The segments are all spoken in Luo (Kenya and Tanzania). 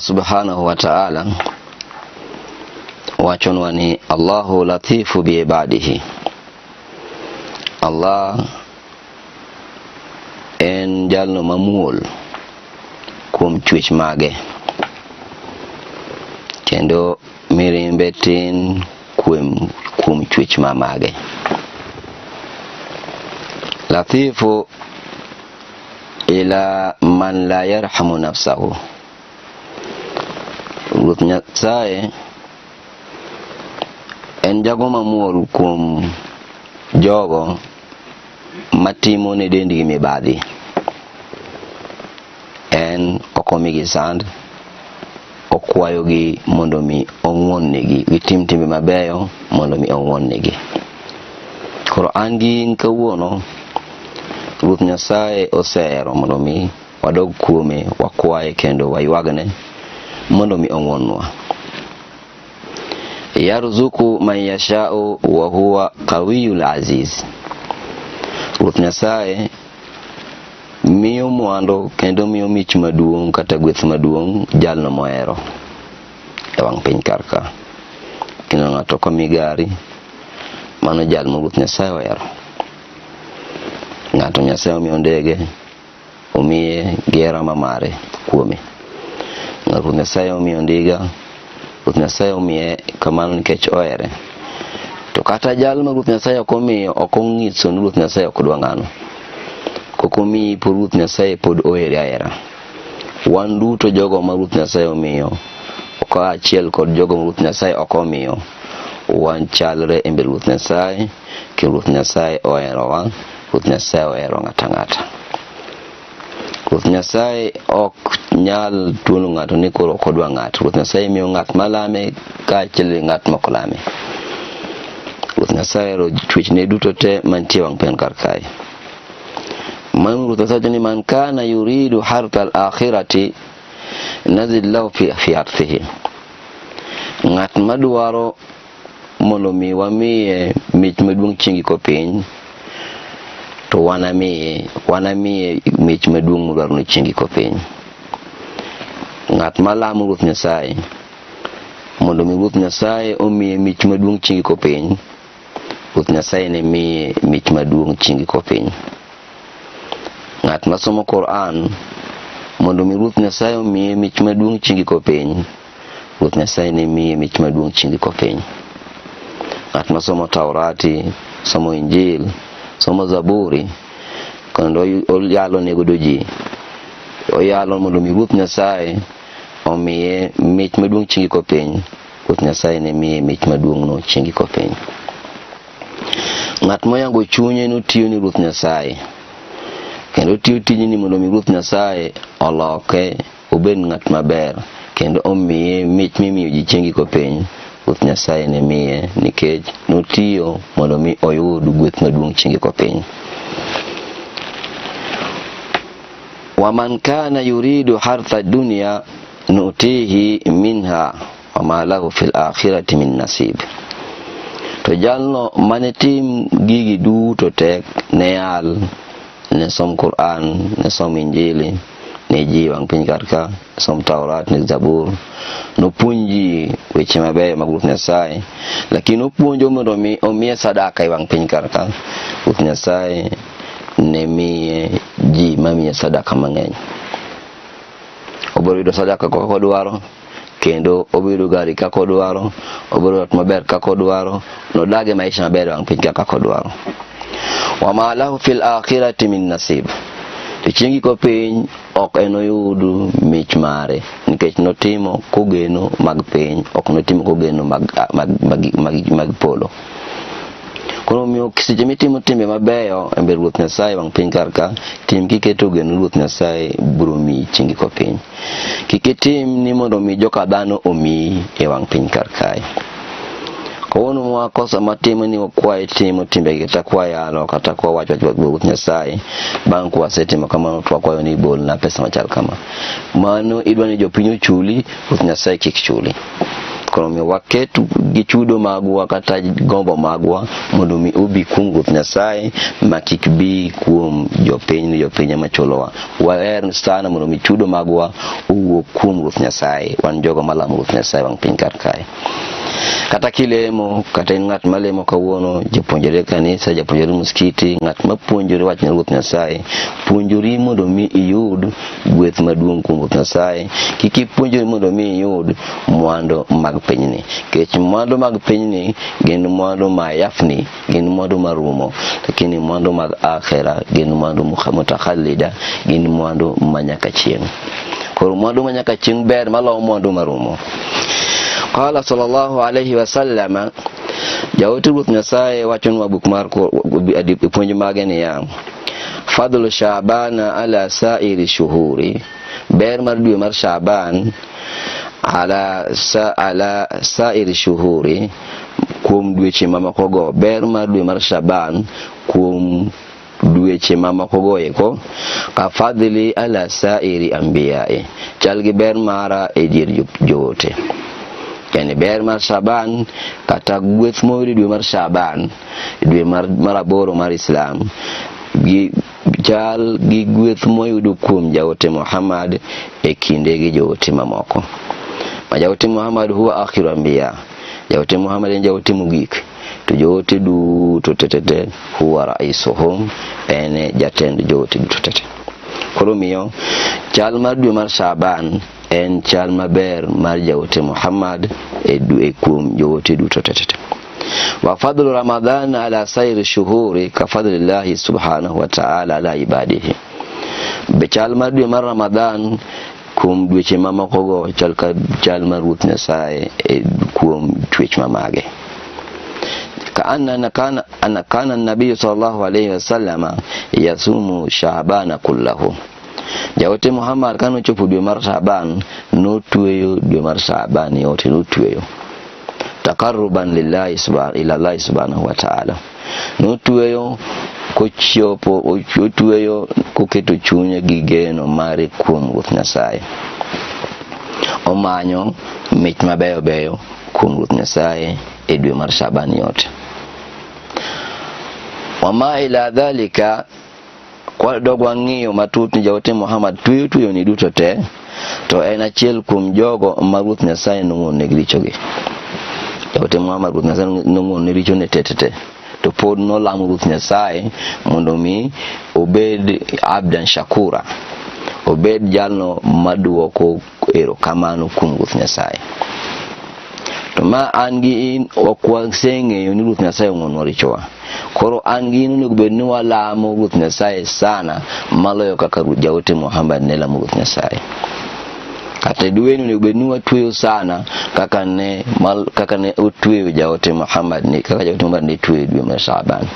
subhanahu wa ta'ala wachonwani Allahu latifu bi ibadihi. Allah en jalno mamuol kum chwech mage kendo mirimbe tin kum chwech mamage. Latifu ila man la yarhamu nafsahu. Ruoth Nyasaye en jago mamuol kum jogo matimo ne dendgi mibadhi. En okomigi sand, okwayogi mondo mi ong'won negi, gitim timbe mabeyo mondo mi ong'won negi. Koro an gi kawuono Ruoth Nyasaye osehero mondo mi wadog kuome, wakwaye kendo waywagne mondo mi ong'wonwa. Yarzuku man yasha'u wa huwa qawiyul aziz. Ruoth Nyasaye miyo mwando kendo miyo mich maduong' kata gweth maduong' jalno mohero e wang' piny karka. Kendo ng'ato komi gari, mano jal ma Ruoth Nyasaye ohero. Ng'ato Nyasaye omiyo ndege, omiye gera mamare kuome. Ruoth Nyasaye omiyo ndiga, Ruoth Nyasaye omiye kamano nikech ohere. To kata jal ma Ruoth Nyasaye okomiyo, okong'iso ni Ruoth Nyasaye okdwa ng'ano. Kokomiyi po Ruoth Nyasaye pod ohere ahera. Wan duto jogo ma Ruoth Nyasaye omiyo, ok achiel kod jogo ma Ruoth Nyasaye okomiyo, wan chalre e mbele Ruoth Nyasaye, ke Ruoth Nyasaye oherowa, Ruoth Nyasaye ohero ng'ata ng'ata. Ruoth Nyasaye ok nyal tuono ng'ato ni koro ok odwa ng'ato. Ruoth Nyasaye miyo ng'at malame kaachiel ng'at mok lame. Ruoth Nyasaye ohero chwechne duto te mantie wang' piny kar kae. Man Ruoth Nyasaye ni man kana yuridu harta al-akhirati nazid lahu fi harthihi. Ng'at madwaro mondo mi wamiye mich maduong' chieng' ko piny, to wanamiye mich maduong' modwaro no chieng' ko piny. Ng'at malamo Ruoth Nyasaye mondo mi Ruoth Nyasaye omiye mich maduong' chieng' ko piny, Ruoth Nyasaye ne miye mich maduong' chieng' ko piny. Ng'at masomo Quran mondo mi Ruoth Nyasaye omiye mich maduong' chieng' ko piny, Ruoth Nyasaye ne miye mich maduong' chieng' ko piny. Ng'at masomo Taurati, somo Injil, somo Zaburi, kendo oyalo nego ji, oyalo mondo mi Ruoth Nyasaye omiye mich maduong' chieng' ko piny, Ruoth Nyasaye ne miye mich maduong' no chieng' ko piny. Ng'at moyango chunye no tiyo ni Ruoth Nyasaye, kendo tiyo tijni mondo mi Ruoth Nyasaye oloke obed ng'at maber, kendo omiye mich mimiyo ji chieng' ko piny, Ruoth Nyasaye ne miye nikech notiyo mondo mi oyud gweth maduong' chieng' ko piny. Waman kana yuridu hartha dunya nutihi minha wa ma lahu fil akhirati min nasib. To jalno mane tim gigi duto tek, ne yal, ne som Quran, ne som Injili, ne ji wang' piny karka, som Taurat, ne Zabur, no punji weche mabeyo mag Ruoth Nyasaye, lakini opuonjo mondo mi omiye sadaka e wang' piny karka, Ruoth Nyasaye ne miye ji mamiye sadaka mang'eny. Obiro yudo sadaka kaka odwaro, kendo obiro gari kaka odwaro, obiro ot maber kaka odwaro, nodage maisha maber wang' piny kaka odwaro. Wa ma lahu fil akhirati min nasib. To chieng' ko piny ok enoyudu mich mare, nikech notimo kogeno mag piny, ok notimo kogeno mag polo. Koro miyo seche mitimo timbe mabeyo e mbele Ruoth Nyasaye wang' piny karka, tim kiketo geno Ruoth Nyasaye biro miyi chieng' ko piny. Kik itim ni mondo mi joka dhano omiyi e wang' piny karkae. Kawuono mwakosa matimo ni wakwaye timo timbe kata kwayalo kata kwa wacho Ruoth Nyasaye, bang' kwasetimo kamano to wakwayo ni bol na pesa machal kama. Mano idwa ni jopiny ochuli, Ruoth Nyasaye kik chuli. Koro mi waketu gi chudo magwa kata gombo magwa mondo mi ubi kuom Ruoth Nyasaye makik bi kuom jopiny machulowa. Waher sana mondo mi chudo magwa uwuok kuom Ruoth Nyasaye, wan jogo malamo Ruoth Nyasaye wang piny kar kae. Kata kilemo, kata in ng'at malemo kawuono, japuonjore kanisa, japuonjore muskiti, ng'at mapuonjore wach ne Ruoth Nyasaye, puonjori mondo mi iyud gweth maduong' kuom Ruoth Nyasaye. Kik ipuonjori mondo mi iyud mwandu mag pinyni, kech mwandu mag pinyni gin mwandu mayafni, gin mwandu marumo, lakini mwandu mag akhera gin mwandu mutakhallida, gin mwandu manyaka chieng'. Koro mwandu manyaka chieng' ber maloyo mwandu marumo. Qala sallallahu alaihi wasallam, jawti Ruoth Nyasaye wachonwa buk mar puonj mage ni yang: fadlu Sha'ban ala sa'iri shuhuri, ber mar dwe mar Sha'ban ala sa'iri shuhuri, kuom dweche mamakogo. Ber mar dwe mar Sha'ban kuom dweche mamakogo eko ka fadli ala sa'iri anbiya'i, chalgi ber mara e dier joote. Yani ber mar Sha'ban kata gweth moyudi dwe mar Sha'ban, dwe mar aboro mar Islam, chal gi gweth moyudo kuom jaote Muhammad e kinde gi joote mamoko. Ma jaote Muhammad huwa akhiru anbiya, jaote Muhammad en jaote mogik, to joote duto tetete huwa raisuhum, ene jatend joote duto tetete. Koro miyo chal mar dwe mar Sha'ban en chal maber mar jaote Muhammad e kuom joote duto tetete. Wa fadlu Ramadan ala sayri shuhuri ka fadlillahi subhanahu wa ta'ala ala ibadihi. Be chal mar dwe mar Ramadan kuom dweche mamakogo chal mar Ruoth Nyasaye e kuom chwech mamage. Kana nabiy sallallahu alaihi wasallama yasumu Sha'bana kullahu. Jaote Muhammad kano chopo dwe mar Sha'ban notweyo dwe mar Sha'ban yote, notweyo takarruban lillahi subhanahu wa ta'ala. Notweyo otweyo koketo chunye gi geno mare kuom Ruoth Nyasaye. Omanyo mich mabeyo beyo kuom Ruoth Nyasaye e dwe mar Sha'ban yote. Wama ila dhalika, kwa dogwa ng'iyo matut ni jaote Muhammad tuyo ni duto te, to en achiel kuom jogo ma Ruoth Nyasaye nong'on ne richogi. Jaote Muhammad Ruoth Nyasaye nong'on ne richo ne tetete, to pod nolamo Ruoth Nyasaye mondo mi obed abdan shakura, obed jalno maduoko erokamano kuom Ruoth Nyasaye. To ma an gi in okwaseng'eyo ni Ruoth Nyasaye ong'onwa richowa. Koro an gi in onego bed ni walamo Ruoth Nyasaye sana maloyo kaka jaote Muhammad ne lamo Ruoth Nyasaye. Kata dweni onego bed ni watweyo sana kaka ne otweyo jaote Muhammad ne, kaka jaote Muhammad ne tweyo dwe mar Sha'ban.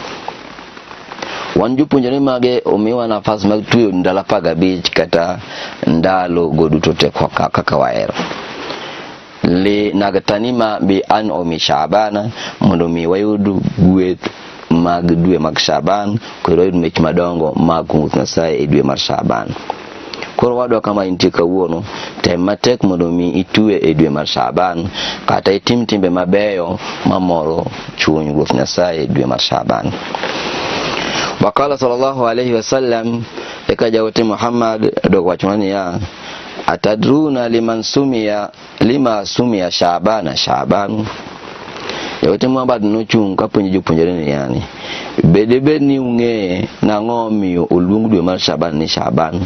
Wan jopuonjore mage omiwa nafas mag tweyo ndalo 15 kata ndalo goduto te kaka wahero. Le nagatanima bi an omi Sha'bana mondo mi wayudu gweth mag dwe mag Sha'ban, koro wayudu mich madongo mag Ruoth Nyasaye e dwe mar Sha'ban. Koro wadwa kama intie kawuono, tem matek mondo mi itwe e dwe mar Sha'ban kata itim timbe mabeyo mamoro chuny Ruoth Nyasaye e dwe mar Sha'ban. Wakala sallallahu alaihi wasallam, eka jaote Muhammad dog wachwani ya: atadruna lima sumiya Sha'ban. Jaote Muhammad nochung kapuonjo jopuonjore ni yani, bed ni ung'e nang'o miyo oluong dwe mar Sha'ban ni Sha'ban.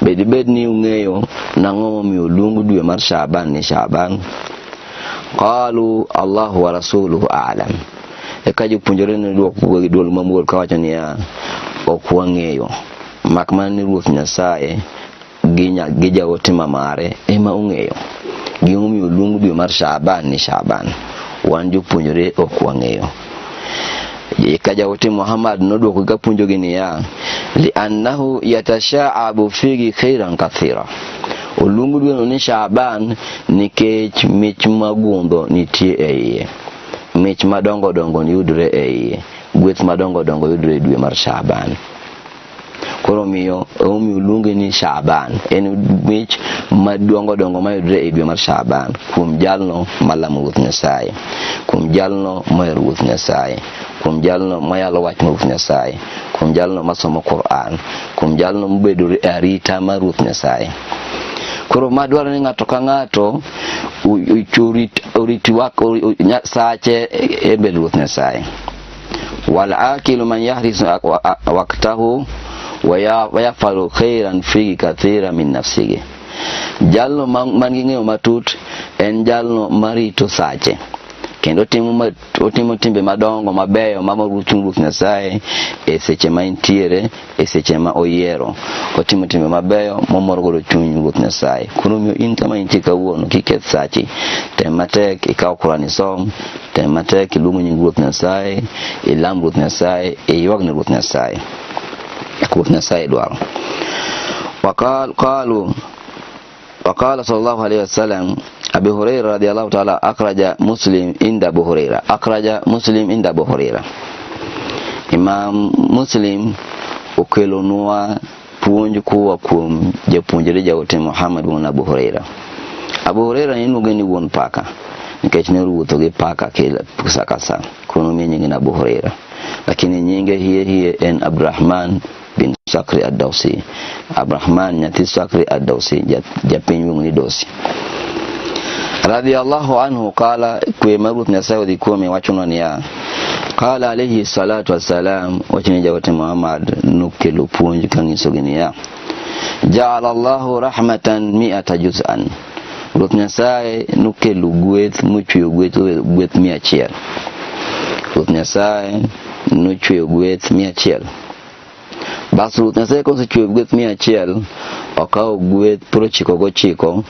Bed ni ung'eyo nang'o miyo oluong dwe mar Sha'ban ni Sha'ban. Qalu Allahu wa rasuluhu a'lam. Eka jopuonjore ni duoko gi duol mamuol kawacho ni ya, ok wang'eyo, mak mana ni Ruoth Nyasaye gi jaote mamare ema ong'eyo gimomiyo oluong dwe mar Sha'ban ni Sha'ban. Wan jopuonjore ok wang'eyo. Eka jaote Muhammad noduoko ka puonjogi ni ya, li annahu yatasha'abu fihi khairan kathira. Oluong dwe ni Sha'ban nikech mich magundho nitie e iye, mich madongo dongo yudre e iye, gweth madongo dongo yudre e dwe mar Sha'ban. koro miyo luonge ni Shaaban. En mich madongo dongo mayudre e dwe mar Shaaban kuom jalno malamo Ruoth Nyasaye, kuom jalno mohero Ruoth Nyasaye, kuom jalno mayalo wach mar Ruoth Nyasaye, kuom jalno masomo Qur'an, kuom jalno mobedo e arita mar Ruoth Nyasaye. Koro madwaro ni ng'ato ka ng'ato oriti sache e mbele Ruoth Nyasaye. Wal akilu man yahrisu waqtahu wa yafalu khairan fi kathira min nafsihi. Jalno man gi ng'eyo matut en jalno marito sache kendo otimo timbe madongo mabeyo mamoro Ruoth Nyasaye e seche ma intiere, e seche ma oyiero. Otimo timbe mabeyo mamoro godo chuny Ruoth Nyasaye. Koro miyo in kama intie kawuono kiketh sachi, tem matek ikaw Qur'an isom, tem matek iluongo nying Ruoth Nyasaye, ilam Ruoth Nyasaye, iywag ne Ruoth Nyasaye. Ruoth Nyasaye dwaro. وقال صلى الله عليه وسلم أبي هريرة رضي الله تعالى أخرج مسلم عند أبي هريرة. Imam Muslim okelonwa puonj kuwa kuom japuonjre jaote Muhammad bin Abu Huraira. Abu Huraira ni nuge ni wuon paka nikech ne ruotho gi paka kila sa. Kono mi nyingi na Abu Huraira, lakini nyinge hiye en Abdurrahman bin Sakri ad-Dawsi. Abdurrahman nyati Sakri ad-Dawsi japiny wong ni Dosi radiyallahu anhu qala kwe Ruoth Nyasaye dhi kuome wachono niya qala alayhi salatu wassalam wachini jawote Muhammad nukelo puonj kangiso giniya ja'ala Allahu rahmatan mi'ata juz'an. Ruoth Nyasaye nukelo gweth mochweyo gweth 100. Ruoth Nyasaye nochweyo gweth 100. Bas Ruoth Nyasaye kosechweyo gweth 100 okawo gweth 99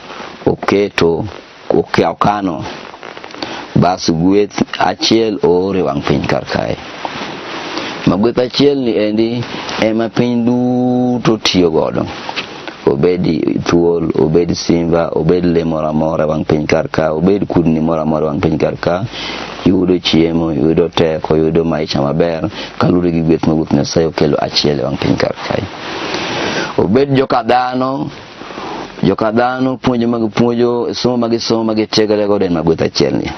oketo okano. Bas gweth achiel oore wang' piny kar kae. Ma gweth achiel ni endi ema piny duto tiyo godo. Obedi thuol, obedi simba, obedi le mora mora wang' piny kar ka, obedi kudni mora mora wang' piny kar ka, yudo chiemo, yudo teko, yudo maisha maber kalure gi gweth ma Ruoth Nyasaye okelo achiel wang' piny kar kae. Obedi joka dhano puonjo magipuonjo, somo magitiegre godo en ma gweth achiel ni.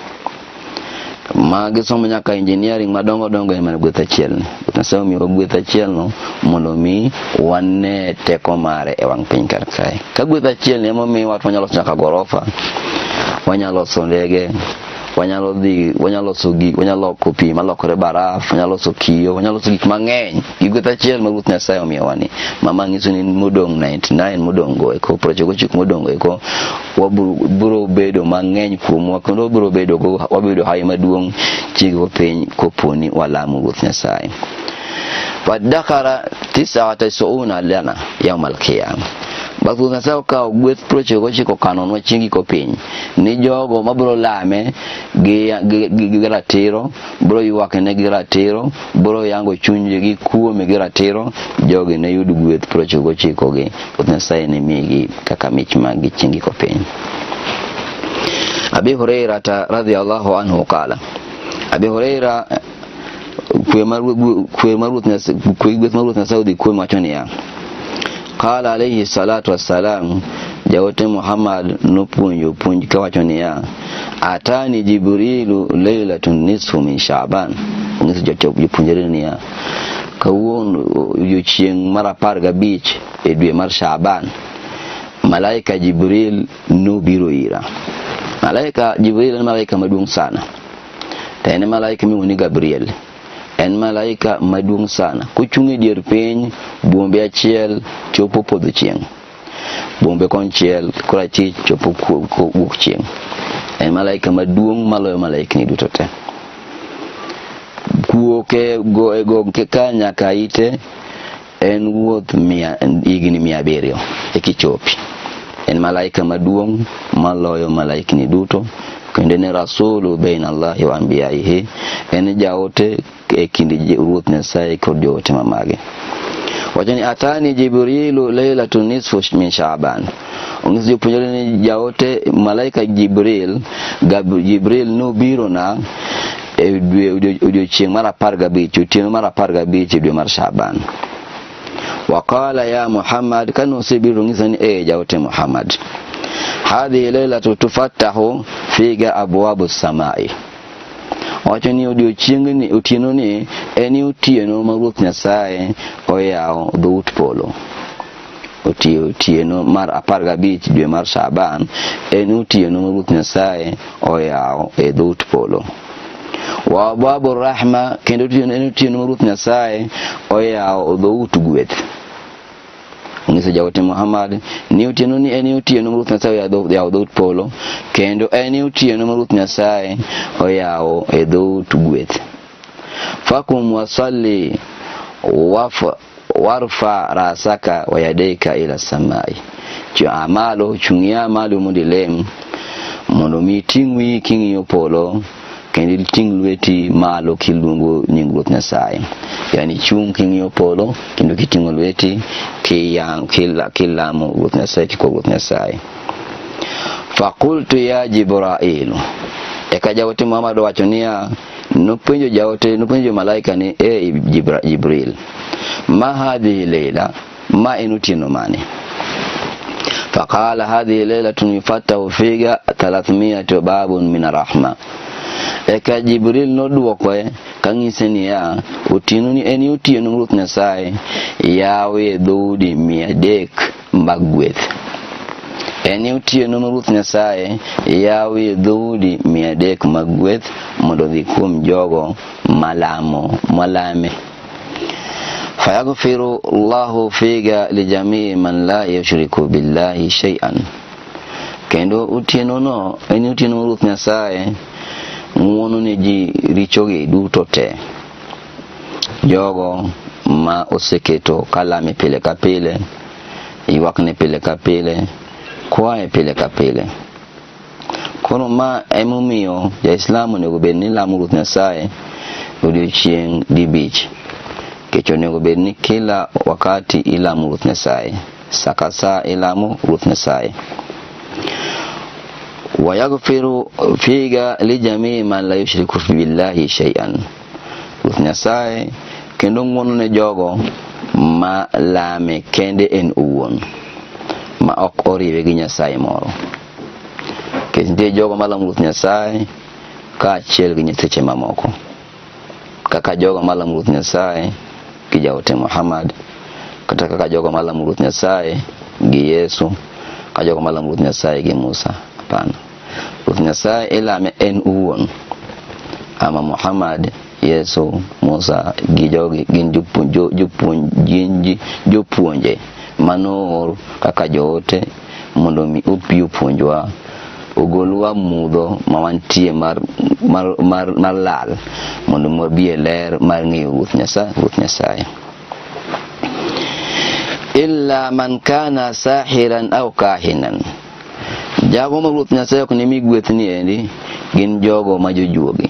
Magisomo nyaka engineering madongo dongo en mana gweth achiel ni. Ruoth Nyasaye omiyo gweth achiel no mondo mi wane teko mare e wang' piny kar kae. Ka gweth achiel ni emomiyo watu wanyalo loso nyaka gorofa, wanyalo loso ndege, wanyalo loko pi malokore baraf, wanyalo loso kio, wanyalo loso gik mang'eny gi gweth achiel ma Ruoth Nyasaye omiyo wani. Mama ngiso ni modong 99 modongo eko 99 modongo eko wabiro bedo mang'eny kuomwa kendo wabedo hai maduong' chigo piny koponi walamo Ruoth Nyasaye. Wadakara 99 lana yawmal qiyamah. Bas Ruoth Nyasaye okawo gweth 99 kanonwa chingi kopiny ni jogo mabiro lame gi ratiro, biro ywakne gi ratiro, biro yango chunygi gi kuome gi ratiro, jogi ne yud gweth 99 gi Ruoth Nyasaye ne migi kaka mich magi chingi kopiny. Abi Huraira radhiyallahu anhu qala. Abi Huraira kwe gweth ma Ruoth Nyasaye dhi kuome wacho niya qala alayhi salatu wassalam jawote Muhammad nopuonjo puonj kawacho niya atani Jibrilu laylatun nisfu min Sha'ban. Ngiso jopuonjre niya kawuono odiochieng' mar 15 e dwe mar Sha'ban malaika Jibril nobiro ira. Malaika Jibril en malaika maduong' sana. En malaika miluongo ni Gabriel. En malaika maduong' sana. Kochung' e dier piny, bombe achiel chopo podho chieng'. Bombe konchiel korachich chopo wuok chieng'. En malaika maduong' maloyo malaikni duto te. Kuoke go ka nyaka ite en wuoth higni 700 e kichopi. En malaika maduong' maloyo malaikni duto. Kendo ne rasulu baina Allahi wa anbiya'ihi. En jaote e kindi Ruoth Nyasaye kod joote mamage. Wachani atani Jibrilu laylatun nisfu min Sha'ban. Ongisi jopuonjre ni jaote malaika Jibril nobiro na e odiochieng' mar 15, otieno mar 15 e dwe mar Sha'ban. وقال يا محمد كانوا سيبيرونيزن جاوت محمد هذه ليلة تفتح فيها أبواب السماء wachoni odiochiengni otienoni eni otieno ma Ruoth Nyasaye oyao dhout polo. Otieno mar 15 dwe mar Shaban eni otieno ma Ruoth Nyasaye oyao e dhout polo. Wa babu rahma kendo eni otieno ma Ruoth Nyasaye oyao dhout gweth. Ngisa jawote Muhammad ni otieno ni eni otieno ma Ruoth Nyasaye oyao dhout polo kendo eni otieno ma Ruoth Nyasaye oyao e dhout gweth. Fakum wasalli warfa rasaka wa yadayka ila samai. Chungia malo mondilem mondo mi tingwi kingiyo polo kendo ting lweti malo kilungo nying Ruoth Nyasaye. Yani chung kingiyo polo kendo kitingo lweti kilamo Ruoth Nyasaye kiko Ruoth Nyasaye. Fakultu ya Jibril. Eka jawote Muhammad wachonia nupenjo malaika ni Jibril. Ma hadhihi layla ma inutino mani. فقال هذه ليلة يفتح فيها 300 باب من الرحمة. Eka Jibril noduoko kangiseni ya utinuni eni utieno Ruoth Nyasaye yawe dhoudi 300 mag gweth. Eni utieno Ruoth Nyasaye yawe dhoudi 300 mag gweth mondo dhi kuom jogo malame. فيغفر الله فيها لجميع من لا يشرك بالله شيئا. Kendo utieno no eni utieno Ruoth Nyasaye nguono ne ji richogi duto te. Jogo ma oseketo kalame pile ka pile, ywakne pile ka pile, kwae pile ka pile. Kono ma emomiyo ja Islamu nego bed ni lamo Ruoth Nyasaye odiochieng' dibich. Kecho nego bed ni kila wakati ilamo Ruoth Nyasaye, saka saa ilamo Ruoth Nyasaye. ويغفر فيها لجميع من لا يشرك بالله شيئا. Ruoth Nyasaye kendo nguono ne jogo ma lame kende en uwon, ma ok oriwe gi Nyasaye moro. Kende jogo ma lamo Ruoth Nyasaye ka achiel gi nyiseche mamoko, kaka jogo ma lamo Ruoth Nyasaye gi jaote Muhammad, kata kaka jogo ma lamo Ruoth Nyasaye gi Yesu, kaka jogo ma lamo Ruoth Nyasaye gi Musa. Hapana. Ruoth Nyasaye ilame en uwon, ama Muhammad, Yesu, Musa gi jogi gin jopuonje manor kaka joote mondo mi opiyo puonjwa ogolwa mudho ma wantie mar lal mondo mwabiye ler mar ng'eyo Ruoth Nyasaye. Illa man kana sahiran aw kahinan. Jago ma Ruoth Nyasaye ok nimi gweth ni endi gin jogo ma jojuogi.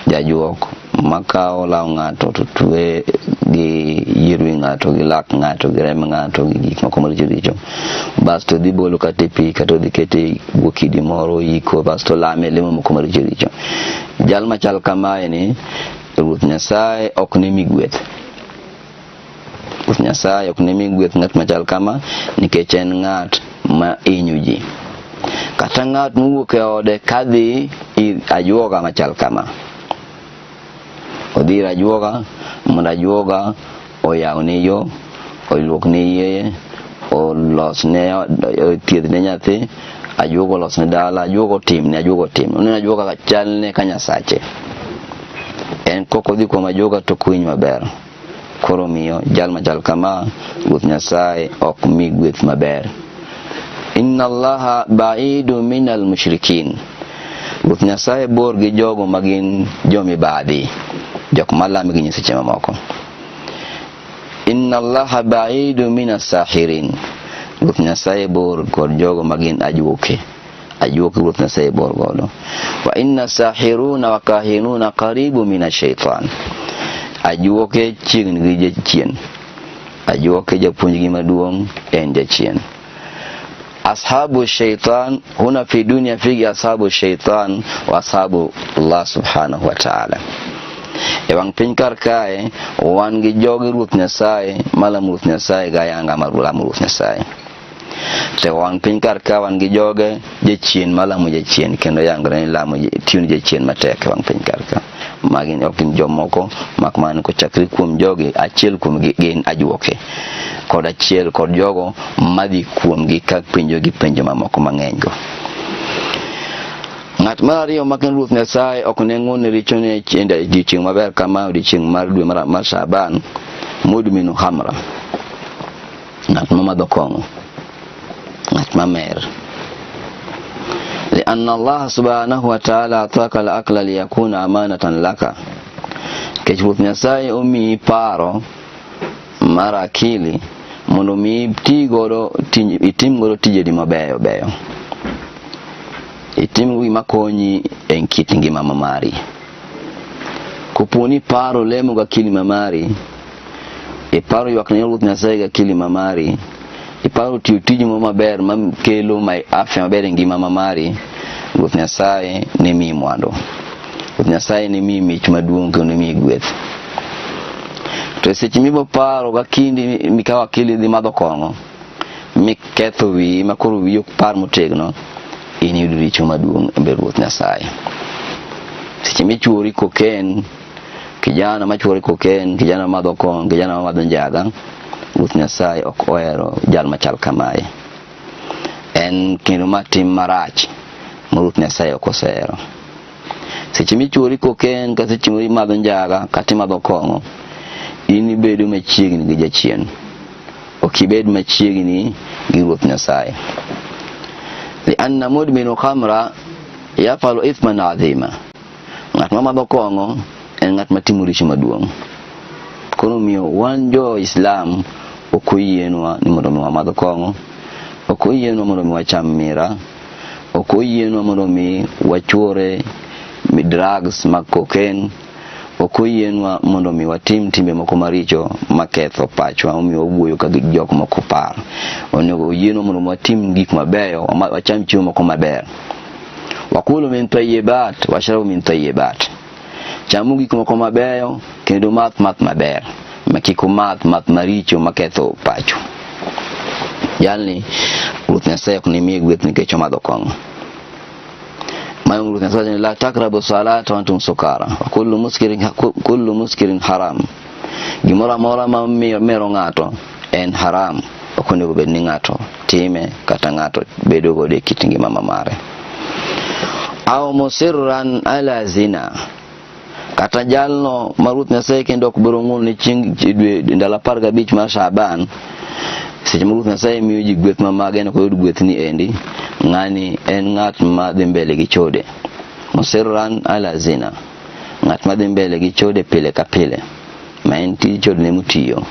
Jajuok makao law ng'ato to twe gi yirwi ng'ato gi lak ng'ato gi rem ng'ato gi gik moko maricho. Basto dhi bolo kate pi kata dhi kete gokidi moro yiko basto lame lemo moko maricho. Jal machal kamae ni Ruoth Nyasaye ok nimi gweth. Ruoth Nyasaye ok nimi gweth ng'at machal kama nikech en ng'at ma inyuji. Kata ng'at mowuok e ode kadhi ajuoga machal kama, odhi ajuoga mondo ajuoga oyawne yo, oluokne yeye, olosne thiedhne nyathi, ajuoga olosne dala, ajuoga otimne, oneno ajuoga chalne ka Nyasache. En koko dhi kuom ajuoga to kwiny maber. Koro miyo jal machal kama Ruoth Nyasaye ok mi gweth maber. Inna Allaha ba'idu minal mushrikin. Ruoth Nyasaye bor gi jogo magin jomibadhi, jok malame gi nyiseche mamoko. Inna Allaha ba'idu minas sahirin. Ruoth Nyasaye bor kod jogo magin ajuoke Ruoth Nyasaye bor godo. Wa inna sahiruna wa kahinuna qaribu minash shaitan. Ajuoke chiegni gi jachien. Ajuoke japuonjgi maduong' en jachien. Ashabu shaitan huna fi dunia figi ashabu shaitan wa ashabu Allah subhanahu wa ta'ala. e wang piny kar kae wan gi jogi Ruoth Nyasaye malam Ruoth Nyasaye ga yanga mar lam Ruoth Nyasaye. Te wang piny kar ka wan gi joge jachien malamo jachien kendo yangre ni lamo tiun jachien matek wang piny kar ka. Magi ok gin jomoko mak man ko chakri kuom jogi achiel kuom gin ajuoke kod achiel kod jogo madhi kuom gi kak penjo gi penjo mamoko mang'eny go. Ng'at mar ariyo maken Ruoth Nyasaye ok ne ng'one richo ne chiende odiochieng' maber kama odiochieng' mar dwe mar Shaban mudminu hamra, ng'at mamadho kong'o, ng'at mamer. لأن الله سبحانه وتعالى أعطاك العقل ليكون أمانة لك. Ruoth Nyasaye omi paro mar akili mondo mi itim godo tijeni mabeyo beyo. Itim gima konyi e kit ngima mari. Koponi paro lemo ga akili mari, e paro ywak ne Ruoth Nyasaye ga akili mari, e paro tiyo tiji maber makelo mai afya maber e ngima mari, Ruoth Nyasaye ne mi mwando. Ruoth Nyasaye ne mi mich maduong' kendo mi gweth. To seche mibo paro ga kindi mikawa akili dhi madho kong'o, miketho wi makoro wi ok par motegno, ini yudo richo maduong' e mbele Ruoth Nyasaye. Seche michuori koken, kijana machuori koken, kijana madho kong'o, kijana madho njaga, Ruoth Nyasaye ok ohero jal machal kamae. En kendo matim marach ma Ruoth Nyasaye ok osehero. Seche michuori koken ka seche madho njaga kata madho kong'o, ini bedo machiegni gi jachien, ok ibed machiegni gi Ruoth Nyasaye. لأن مدمن خمر يفعل إثما عظيما. Ng'at mamadho kong'o en ng'at matimo richo maduong'. Koro miyo wan jo Islam ok oyienwa ni mondo wamadho kong'o, ok oyienwa mondo wacham mira, ok oyienwa mondo wachuore drugs mag cocaine, ok oyienwa mondo watim timbe moko maricho maketho pachwa, omiyo wuoyo ka jok moko par. Onego oyienwa mondo watim gik mabeyo, wacham chiemo moko maber. Wakulu min tayyibat washrabu min tayyibat. Chamu gik moko mabeyo kendo math maber. Makiko math maricho maketho pacho. Jalni Ruoth Nyasaye ok ni mi gweth nikech omadho kong'o. Ruoth Nyasaye la takrabu salata wa antum sukara wa kullu muskirin haram. Gimoro amora ma mero ng'ato en haram. Ok onego bed ni ng'ato time kata ng'ato bedo godo e kit ngima mare. Aw musirran ala zina, kata jalno ma Ruoth Nyasaye kendo ok biro ng'ul ni chieng' ndalo 15 mar Shaban, seche ma Ruoth Nyasaye miyo ji gweth mamage en ok oyud gweth ni endi, ng'ani en ng'at ma dhi mbele gi chode. Musirran ala zina, ng'at ma dhi mbele gi chode pile ka pile, ma en tij chode ne mutiyo.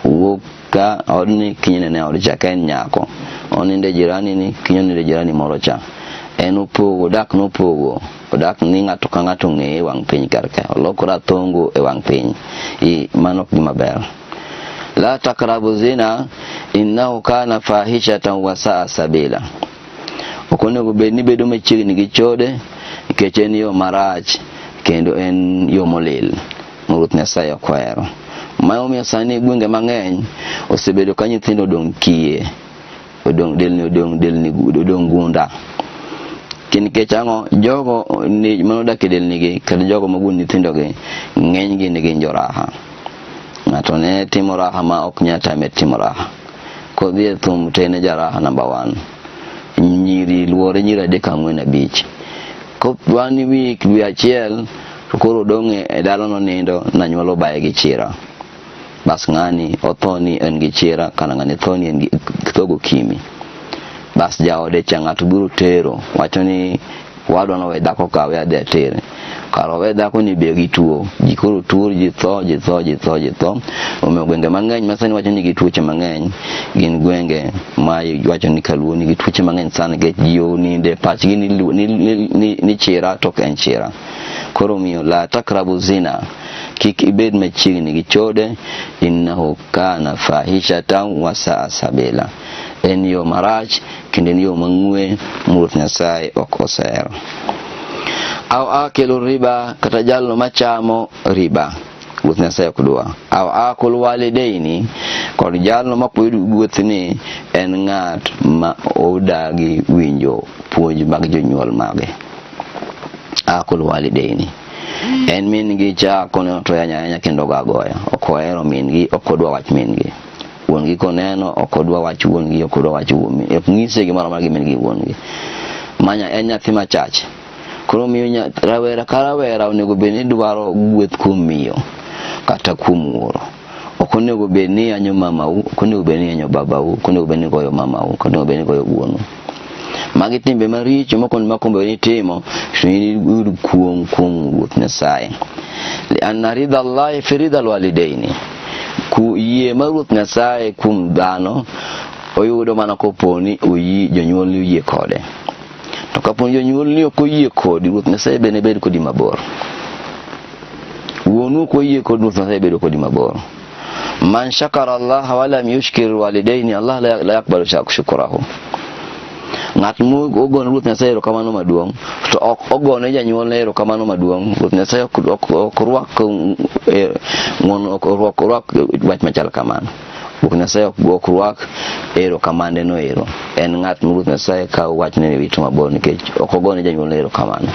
Wuok ka odni kinyne ne od cha ka en nyako, oninde jirani ni kinyne jirani moro cha. En opogo, odak nopogo, odak ni ng'ato ka ng'ato ng'eye e wang' piny kar ka, olokora thongo e wang' piny. Mano ok gima ber. La takrabu zina innahu kana fahishatan wa sa'a sabila. Ok onego bed ni bedo machiegni gi chode nikech en yo marach kendo en yo molil. Ruoth Nyasaye ok ohero. Ma omiyo sani gwenge mang'eny osebedo ka nyithindo odong' kiye, odong' gunda. Nikech ang'o, jogo manodak e delni gi kata jogo maguon nyithindo gi ng'eny gi nigi joraha. Ng'ato ne timo raha ma ok nyal tame timo raha. Kodhi e thum to en jaraha number 1. Nyiri luore nyiri 3 4 5. Kopwani wik dwe achiel to koro dong' e dalo nindo na nyuolo baye gi chira. Bas ng'ani othoni en gi chira kana ng'ani thoni en gi thogo kimi. Bas jaode cha ng'ato biro tero, wacho ni wadwa no wedako kawe ade tere. Karo wedako ni be gi tuo, jikoro tuo ji tho. Omiyo gwenge mang'eny masani wacho ni gi tuoche mang'eny gin gwenge ma wacho ni kaluo ni gi tuoche mang'eny sana ge jio ninde pachgi ni chira to en chira. Koro miyo la takrabu zina, kik ibed machiegni gi chode, innahu kana fahishatan wa sa'a sabila. En yo marach kendo en yo mang'we Ruoth Nyasaye ok osehero. au akilu riba kata jalno machamo riba Ruoth Nyasaye ok dwa. Au akul walidaini kod jalno mapuoyo ruoth ni en ng'at ma odagi winjo puonj mag jonyuol mage. Akul walidaini en min gi chako ne to yanya kendo gagoya ok ohero min gi ok odwa wach min gi. Wuon gi koneno ok odwa wach wuon gi ok odwa wach wuon gi. Ng'ise gimoro amora gi min gi wuon gi. Manya en nyathi machach. Koro miyo rawera karawera onego bed ni dwaro gweth kuom miyo kata kuom wuoro. Ok onego bed ni yanyo mamau, ok onego bed ni yanyo babau, ok onego bed ni goyo mamau, ok onego bed ni goyo wuonu. Magi timbe maricho makombe ni timo ni kuom Ruoth Nyasaye. Lianna ridha Allah fi ridha alwalidaini. Ku yie mar Ruoth Nyasaye kuom dhano oyudo mana koponi oyi jonyuol ni oyie kode. To kaponi jonyuol ni ok oyie kodi, Ruoth Nyasaye bende bedo kodi mabor. Wuonu ko oyie kodi, Ruoth Nyasaye bedo kodi mabor. Man shakara Allah wa lam yushkir walidaini Allah la yaqbalu shukrahu. Ng'at mo ogono Ruoth Nyasaye erokamano maduong' to ok ogone janyuol ne erokamano maduong', Ruoth Nyasaye ok rwak wach machal kamano. Ruoth Nyasaye ok rwak erokamande no ero. En ng'at mo Ruoth Nyasaye kawo wachne wito mabor nikech ok ogone janyuol ne erokamano.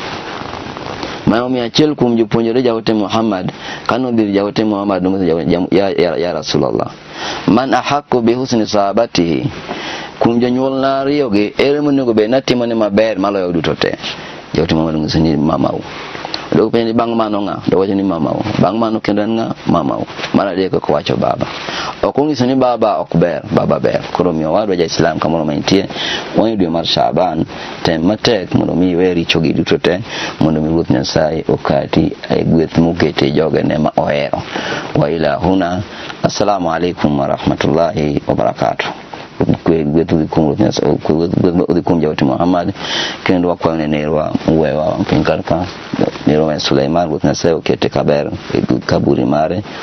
Mayo mi achiel kuom jopuonjre jaote Muhammad kano bir jaote Muhammad ya Rasulullah, man ahakku bi husni sahabatihi. Kuom janyuol na ariyo gi ere monego bed natimo ne maber maloyo duto te. Jaote Muhammad ng'iso ni mamau. Dok penj bang' mano ng'a? Do wacho ni mamau. Bang' mano kendo en ng'a? Mamau. Mar adek ok wacho baba. Ok ong'iso ni baba ok ber, baba ber. Koro miyo wadwa ja-Islam kamoro mantie wang' dwe mar Shaaban tem matek mondo mi iwe richo gi duto te mondo mi Ruoth Nyasaye okati e gweth mokete jogene ma ohero. Wa ila huna, assalamu alaikum wa rahmatullahi wa barakatuh. Gwethu kum jaote Muhammad kendo wakwayo ne nerwa uwewa mpinkarka nerwa Sulaiman Ruoth Nyasaye okete kaber e kaburi mare.